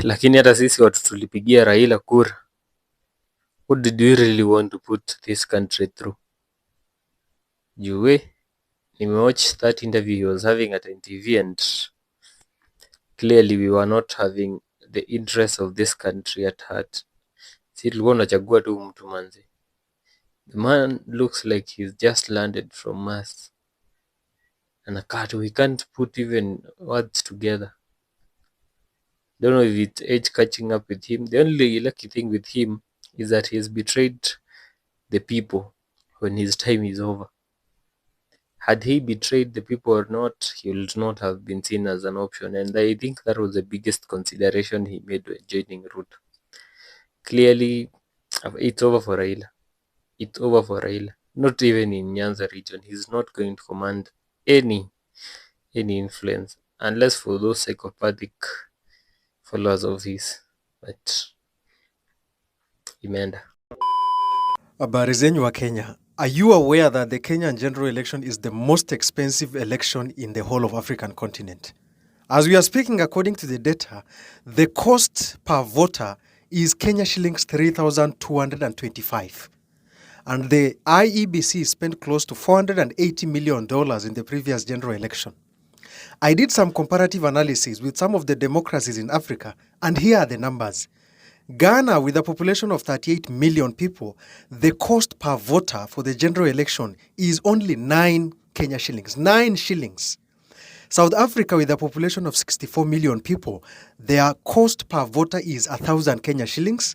Lakini hata sisi watu tulipigia Raila kura. What did we really want to put this country through? Juu nimewatch that interview he was having at NTV, and clearly we were not having the interest of this country at heart. Si tulikuwa tunachagua tu mtu manzi. The man looks like he's just landed from Mars. And we can't put even words together. Don't know if it's age catching up with him. The only lucky thing with him is that he's betrayed the people when his time is over. Had he betrayed the people or not, he would not have been seen as an option. And I think that was the biggest consideration he made when joining Ruto. Clearly, it's over for Raila. It's over for Raila. Not even in Nyanza region. He's not going to command any influence, unless for those psychopathic followers of his. But imeenda. Habari zenyu wa Kenya. Are you aware that the Kenyan general election is the most expensive election in the whole of African continent? As we are speaking, according to the data, the cost per voter is Kenya shillings 3,225. And the IEBC spent close to $480 million in the previous general election. I did some comparative analysis with some of the democracies in Africa, and here are the numbers. Ghana, with a population of 38 million people, the cost per voter for the general election is only 9 Kenya shillings. 9 shillings. South Africa, with a population of 64 million people, their cost per voter is 1,000 Kenya shillings.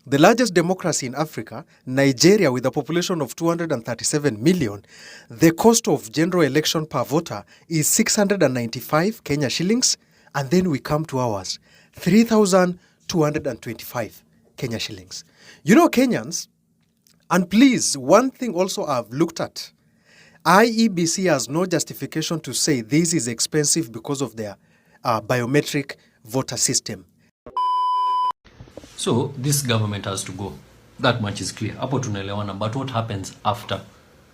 The largest democracy in Africa, Nigeria, with a population of 237 million, the cost of general election per voter is 695 Kenya shillings. And then we come to ours, 3,225 Kenya shillings. You know, Kenyans, and please, one thing also I've looked at, IEBC has no justification to say this is expensive because of their biometric voter system. So this government has to go. That much is clear. Hapo tunaelewana, but what happens after?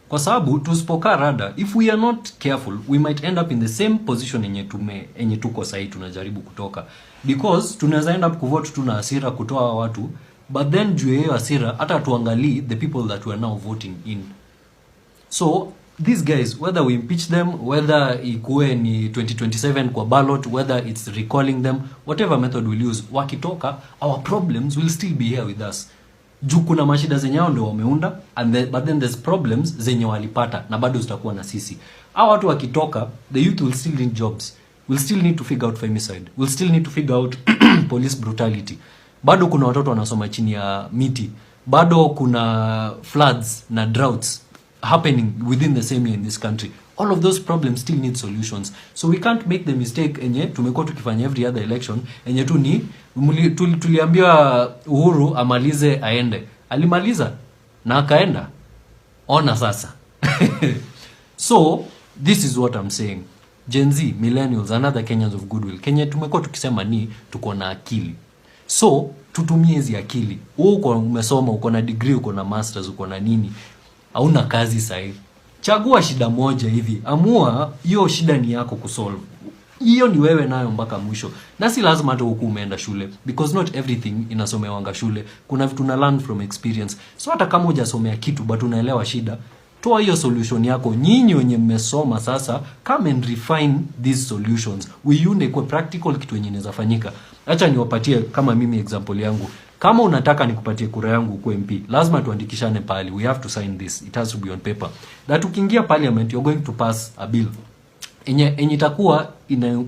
Kwa sababu tusipokaa rada, if we are not careful, we might end up in the same position enye tuko sahi tunajaribu kutoka. Because tunaweza end up kuvote tu na hasira kutoa watu, but then juu ya hiyo hasira hata tuangalie the people that we are now voting in. So these guys, whether we impeach them, whether ikuwe ni 2027 kwa ballot, whether it's recalling them, whatever method we'll use, wakitoka, our problems will still be here with us. Juu kuna mashida zenye hao ndio wameunda, but then there's problems zenye walipata na bado zitakuwa na sisi. Hao watu wakitoka, the youth will still need jobs. We'll still need to figure out femicide. We'll still need to figure out police brutality. Bado kuna watoto wanasoma chini ya miti. Bado kuna floods na droughts happening within the same year in this country. All of those problems still need solutions. So we can't make the mistake enye tumekuwa tukifanya every other election enye tu ni tuliambia Uhuru amalize aende. Alimaliza na akaenda. Ona sasa. So this is what I'm saying. Gen Z, millennials, and other Kenyans of goodwill. Kenya tumekuwa tukisema ni tuko na akili. So tutumie hizi akili. Uko umesoma, uko na degree, uko na masters, uko na nini? Hauna kazi sahi. Chagua shida moja hivi. Amua hiyo shida ni yako kusolve. Hiyo ni wewe nayo mpaka mwisho. Na si lazima hata huku umeenda shule, because not everything inasomewanga shule. Kuna vitu na learn from experience. So hata kama hujasomea kitu but unaelewa shida, toa hiyo solution yako. Nyinyi wenye mmesoma sasa, come and refine these solutions. Uiunde kwa practical kitu yenye inaweza fanyika. Acha niwapatie kama mimi example yangu. Kama unataka nikupatie kura yangu kwa MP, lazima tuandikishane pale. We have to sign this. It has to be on paper. That ukiingia parliament, you're going to pass a bill. Enye itakuwa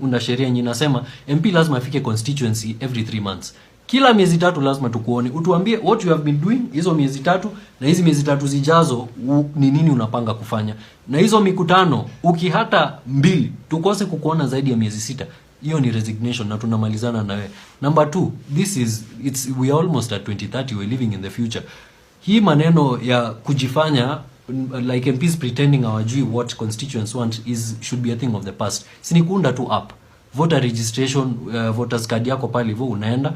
una sheria yenye inasema MP lazima afike constituency every 3 months. Kila miezi 3 lazima tukuone. Utuambie what you have been doing hizo miezi 3 na hizi miezi 3 zijazo ni nini unapanga kufanya. Na hizo mikutano ukihata 2 tukose kukuona zaidi ya miezi 6. Hiyo ni resignation na tunamalizana na wewe. Number 2, we are almost at 2030, we're living in the future. Hii maneno ya kujifanya like MPs pretending hawajui what constituents want should be a thing of the past. Sini kuunda tu app. Voter registration, voters card yako pale hivyo unaenda.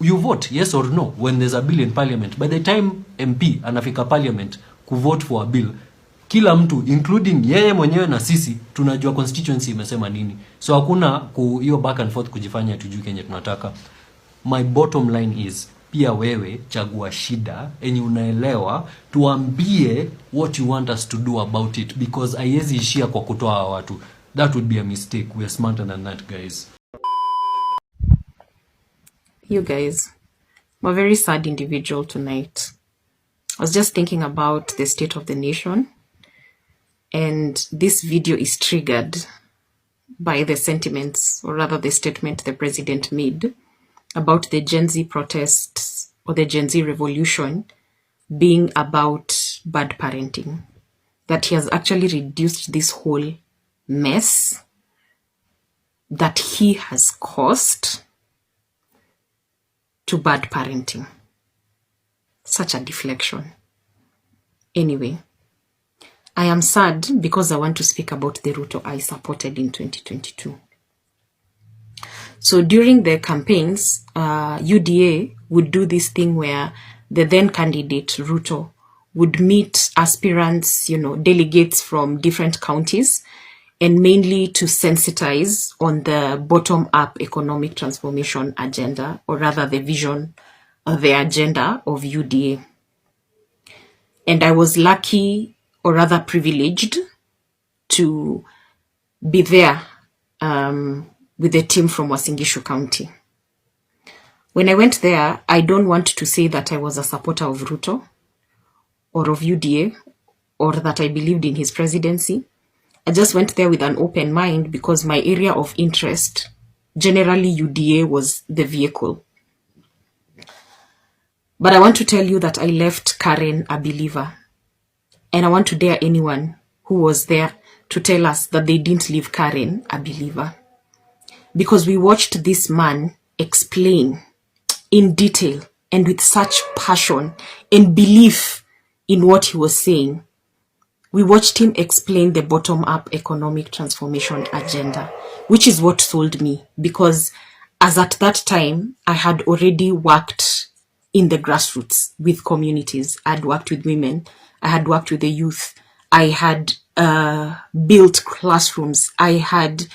You vote yes or no when there's a bill in parliament. By the time MP anafika parliament kuvote for a bill, kila mtu including yeye mwenyewe na sisi tunajua constituency imesema nini, so hakuna hiyo back and forth kujifanya tujue kenye tunataka. My bottom line is, pia wewe chagua shida enye unaelewa, tuambie what you want us to do about it, because haiwezi ishia kwa kutoa watu. That would be a mistake. We are smarter than that, guys. You guys, I'm a very sad individual tonight. I was just thinking about the state of the nation, and this video is triggered by the sentiments, or rather the statement the president made about the Gen Z protests or the Gen Z revolution being about bad parenting. That he has actually reduced this whole mess that he has caused to bad parenting. Such a deflection. Anyway, I am sad because I want to speak about the Ruto I supported in 2022. So during the campaigns, UDA would do this thing where the then candidate Ruto would meet aspirants, delegates from different counties, and mainly to sensitize on the bottom-up economic transformation agenda, or rather the vision of the agenda of UDA. And I was lucky, or rather privileged, to be there with the team from Uasin Gishu County. When I went there, I don't want to say that I was a supporter of Ruto or of UDA, or that I believed in his presidency. I just went there with an open mind because my area of interest, generally UDA, was the vehicle. But I want to tell you that I left Karen a believer. And I want to dare anyone who was there to tell us that they didn't leave Karen a believer. Because we watched this man explain in detail and with such passion and belief in what he was saying. We watched him explain the bottom-up economic transformation agenda, which is what sold me, because as at that time, I had already worked in the grassroots with communities. I had worked with women. I had worked with the youth. I had built classrooms. I had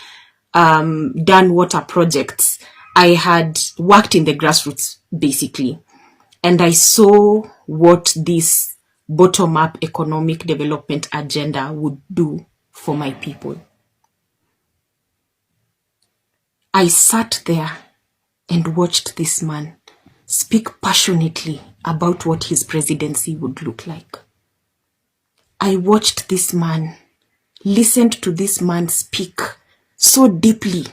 done water projects. I had worked in the grassroots, basically. And I saw what this bottom-up economic development agenda would do for my people. I sat there and watched this man speak passionately about what his presidency would look like. I watched this man, listened to this man speak so deeply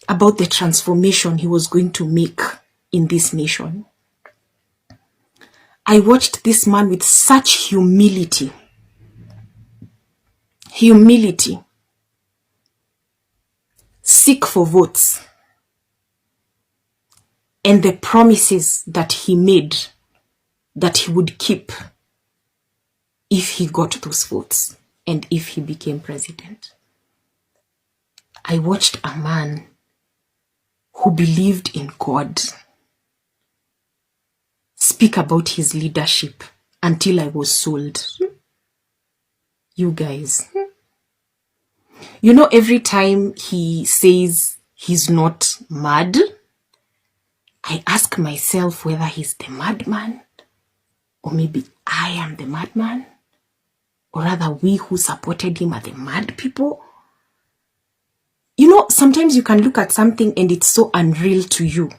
about the transformation he was going to make in this nation. I watched this man with such humility, seek for votes, and the promises that he made that he would keep if he got those votes and if he became president. I watched a man who believed in God speak about his leadership until I was sold. You guys. Every time he says he's not mad, I ask myself whether he's the madman, or maybe I am the madman, or rather we who supported him are the mad people. Sometimes you can look at something and it's so unreal to you.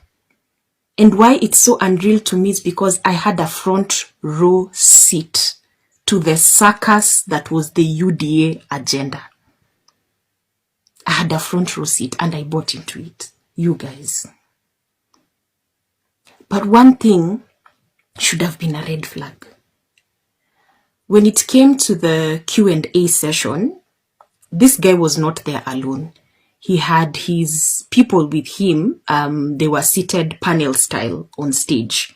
And why it's so unreal to me is because I had a front row seat to the circus that was the UDA agenda. I had a front row seat and I bought into it. You guys. But one thing should have been a red flag. When it came to the Q&A session, this guy was not there alone. He had his people with him. They were seated panel style on stage.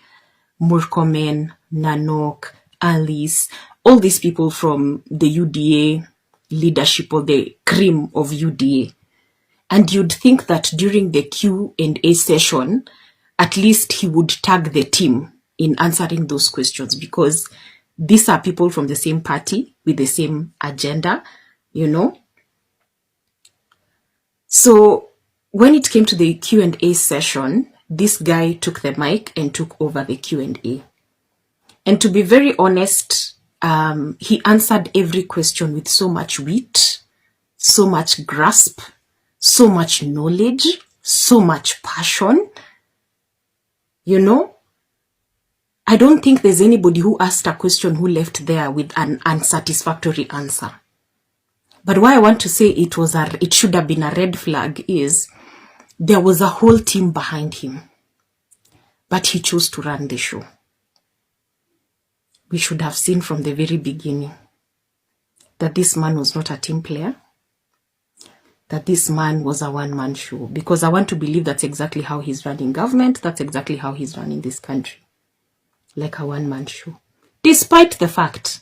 Murkomen, Nanok, Alice, all these people from the UDA leadership, or the cream of UDA. And you'd think that during the Q&A session, at least he would tag the team in answering those questions, because These are people from the same party with the same agenda, So when it came to the Q&A session, this guy took the mic and took over the Q&A. And to be very honest, he answered every question with so much wit, so much grasp, so much knowledge, so much passion. I don't think there's anybody who asked a question who left there with an unsatisfactory answer. But why I want to say it should have been a red flag is there was a whole team behind him, but he chose to run the show. We should have seen from the very beginning that this man was not a team player, that this man was a one-man show, because I want to believe that's exactly how he's running government, that's exactly how he's running this country, like a one-man show. Despite the fact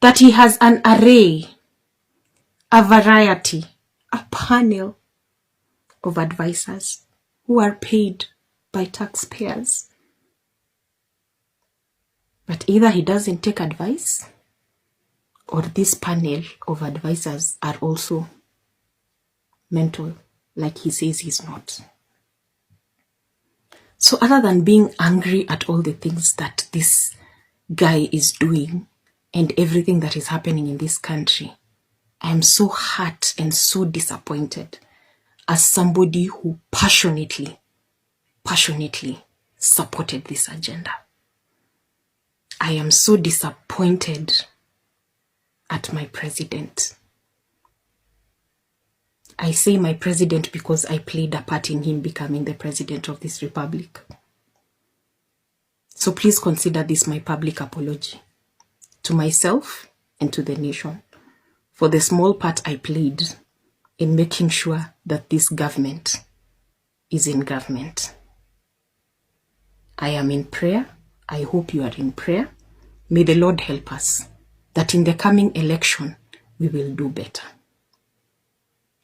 that he has an array, a variety, a panel of advisors who are paid by taxpayers. But either he doesn't take advice, or this panel of advisors are also mental, like he says he's not. So other than being angry at all the things that this guy is doing and everything that is happening in this country, I am so hurt and so disappointed as somebody who passionately supported this agenda. I am so disappointed at my president. I say my president because I played a part in him becoming the president of this republic. So please consider this my public apology to myself and to the nation for the small part I played in making sure that this government is in government. I am in prayer. I hope you are in prayer. May the Lord help us that in the coming election, we will do better.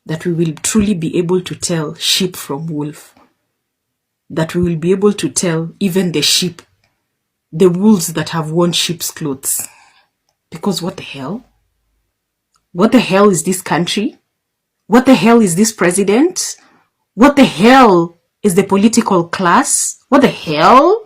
That we will truly be able to tell sheep from wolf. That we will be able to tell even the sheep, the wolves that have worn sheep's clothes. Because what the hell? What the hell is this country? What the hell is this president? What the hell is the political class? What the hell?